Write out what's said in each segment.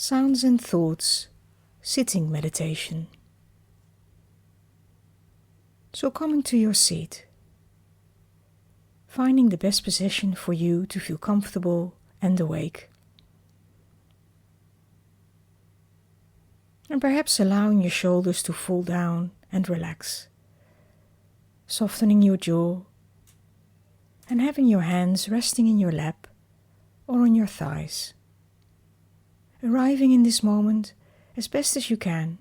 Sounds and thoughts, sitting meditation. So coming to your seat, finding the best position for you to feel comfortable and awake. And perhaps allowing your shoulders to fall down and relax, softening your jaw and having your hands resting in your lap or on your thighs. Arriving in this moment as best as you can,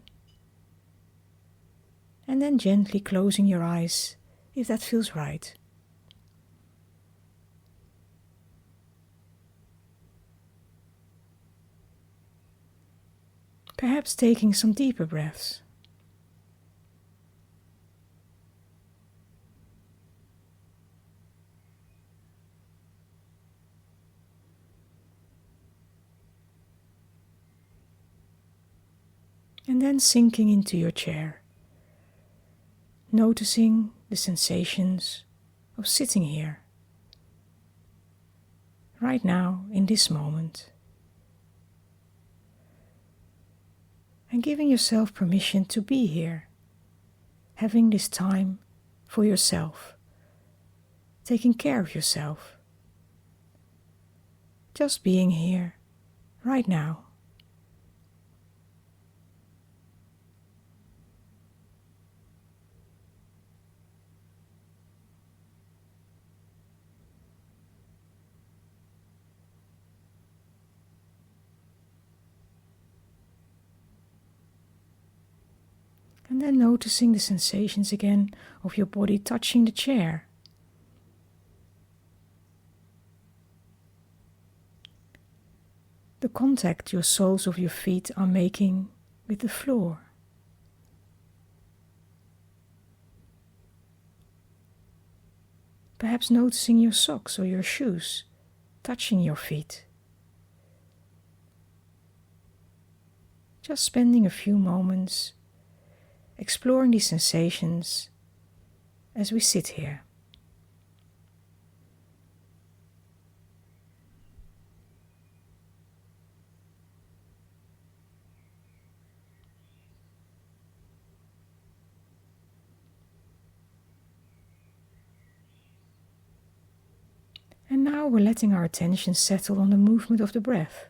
and then gently closing your eyes if that feels right. Perhaps taking some deeper breaths. And then sinking into your chair, noticing the sensations of sitting here, right now in this moment. And giving yourself permission to be here, having this time for yourself, taking care of yourself, just being here, right now. And then noticing the sensations again of your body touching the chair. The contact your soles of your feet are making with the floor. Perhaps noticing your socks or your shoes touching your feet. Just spending a few moments exploring these sensations as we sit here. And now we're letting our attention settle on the movement of the breath.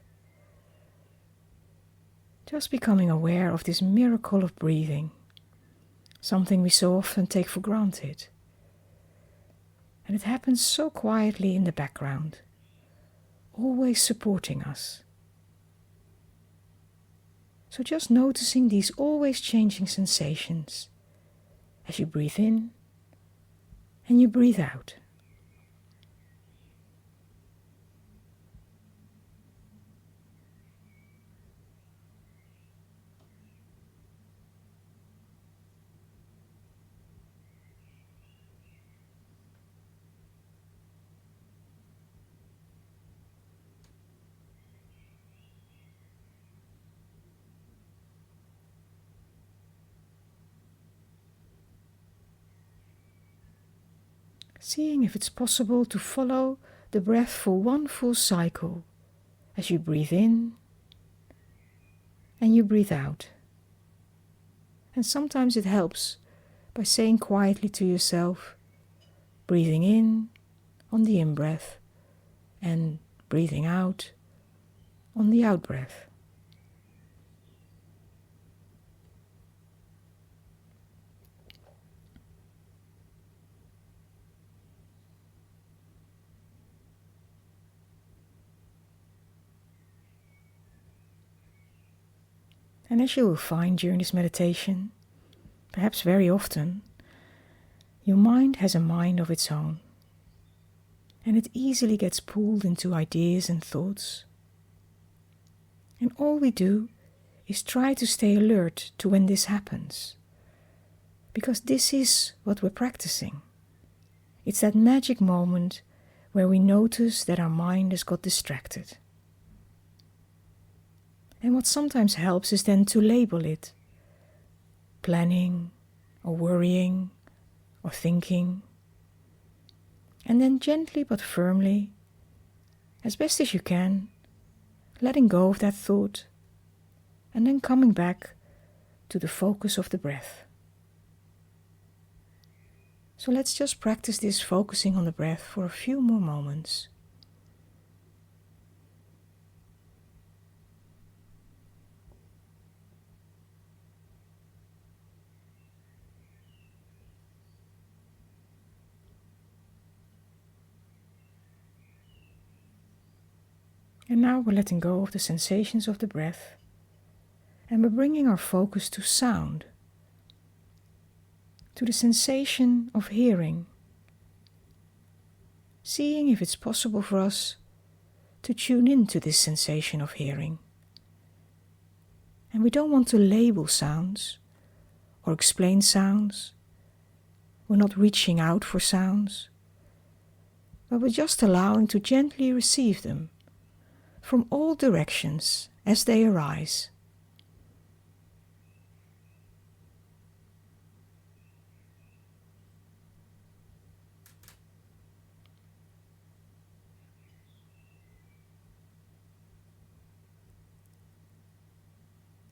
Just becoming aware of this miracle of breathing, something we so often take for granted. And it happens so quietly in the background, always supporting us. So just noticing these always changing sensations as you breathe in and you breathe out. Seeing if it's possible to follow the breath for one full cycle as you breathe in and you breathe out. And sometimes it helps by saying quietly to yourself, breathing in on the in-breath and breathing out on the out-breath. And as you will find during this meditation, perhaps very often, your mind has a mind of its own, and it easily gets pulled into ideas and thoughts. And all we do is try to stay alert to when this happens, because this is what we're practicing. It's that magic moment where we notice that our mind has got distracted. And what sometimes helps is then to label it, planning or worrying or thinking, and then gently but firmly, as best as you can, letting go of that thought and then coming back to the focus of the breath. So let's just practice this focusing on the breath for a few more moments. And now we're letting go of the sensations of the breath, and we're bringing our focus to sound, to the sensation of hearing, seeing if it's possible for us to tune into this sensation of hearing. And we don't want to label sounds or explain sounds. We're not reaching out for sounds, but we're just allowing to gently receive them from all directions as they arise.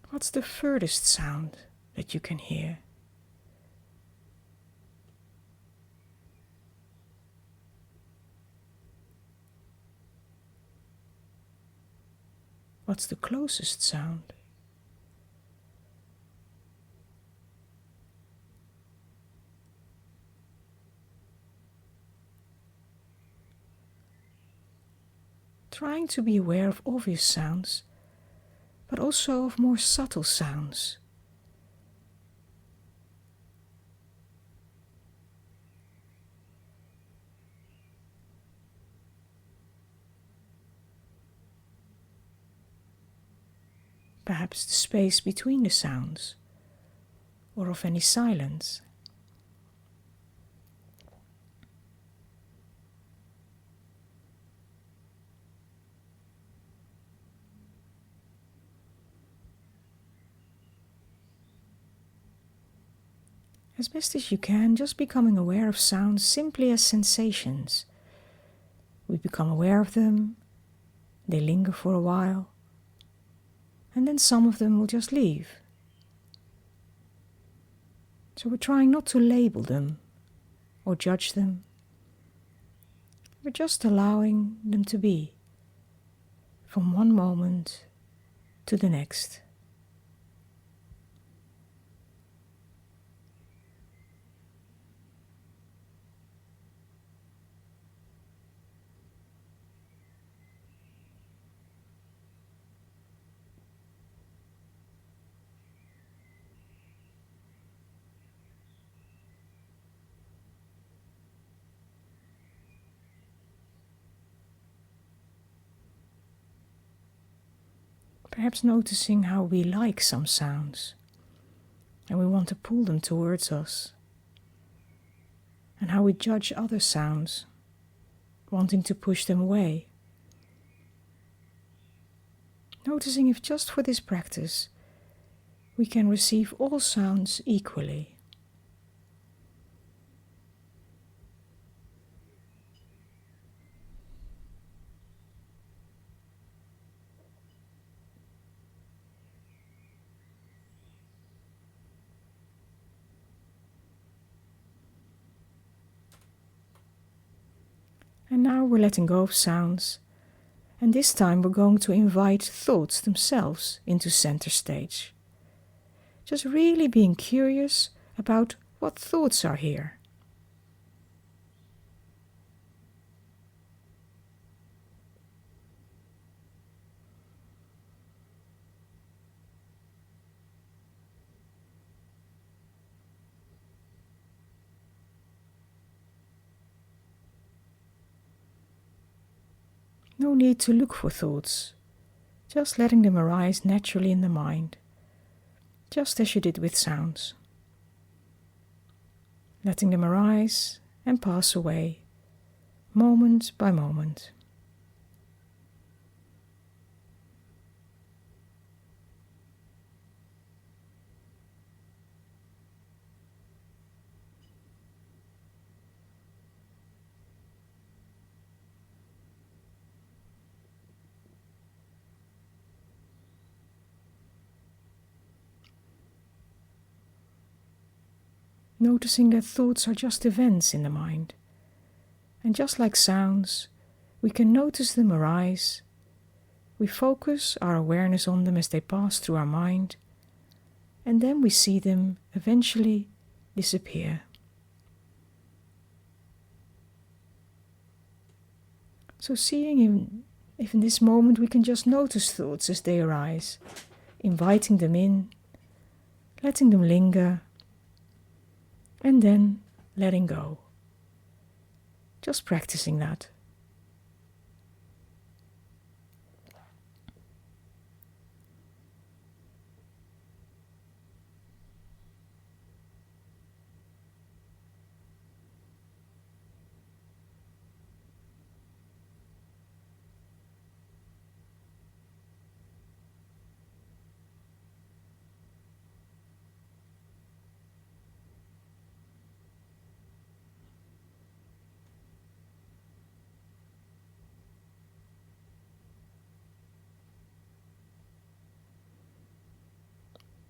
What's the furthest sound that you can hear? What's the closest sound? Trying to be aware of obvious sounds, but also of more subtle sounds. Perhaps the space between the sounds, or of any silence. As best as you can, just becoming aware of sounds simply as sensations. We become aware of them, they linger for a while, and then some of them will just leave. So we're trying not to label them or judge them. We're just allowing them to be from one moment to the next. Perhaps noticing how we like some sounds and we want to pull them towards us, and how we judge other sounds, wanting to push them away. Noticing if just for this practice we can receive all sounds equally. And now we're letting go of sounds, and this time we're going to invite thoughts themselves into center stage. Just really being curious about what thoughts are here. No need to look for thoughts, just letting them arise naturally in the mind, just as you did with sounds. Letting them arise and pass away, moment by moment. noticing that thoughts are just events in the mind. And just like sounds, we can notice them arise. We focus our awareness on them as they pass through our mind, and then we see them eventually disappear. So seeing if in this moment we can just notice thoughts as they arise, inviting them in, letting them linger, and then letting go. Just practicing that.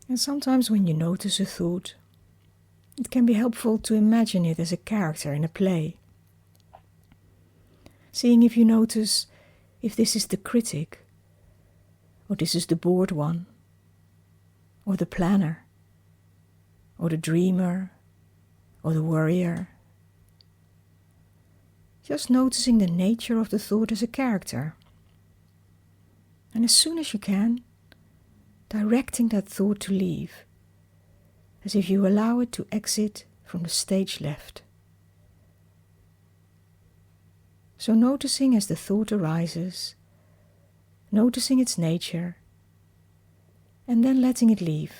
And sometimes when you notice a thought, it can be helpful to imagine it as a character in a play. Seeing if you notice if this is the critic, or this is the bored one, or the planner, or the dreamer, or the worrier. Just noticing the nature of the thought as a character. And as soon as you can, directing that thought to leave, as if you allow it to exit from the stage left. So noticing as the thought arises, noticing its nature, and then letting it leave,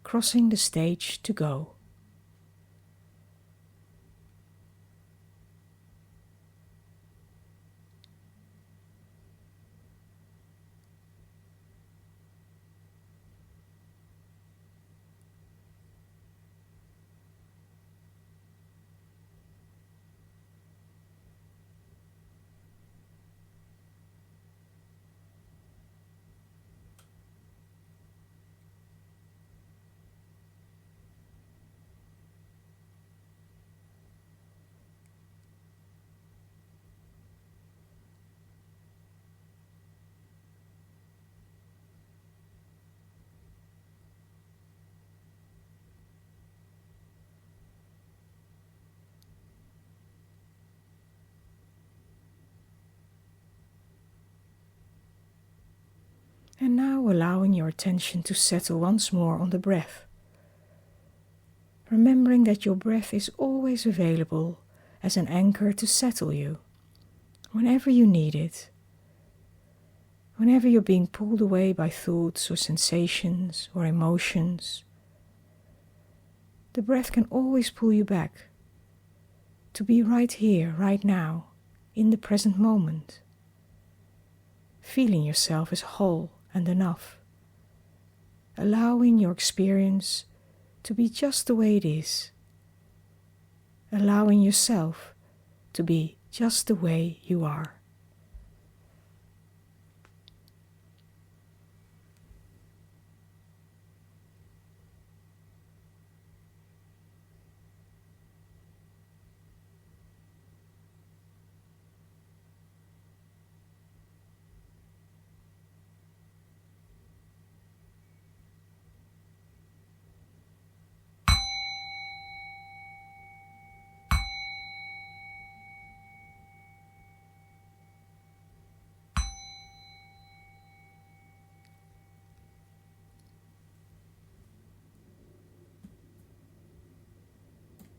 crossing the stage to go. And now allowing your attention to settle once more on the breath. Remembering that your breath is always available as an anchor to settle you, whenever you need it. Whenever you're being pulled away by thoughts or sensations or emotions, the breath can always pull you back to be right here, right now, in the present moment, feeling yourself as whole and enough, allowing your experience to be just the way it is, allowing yourself to be just the way you are.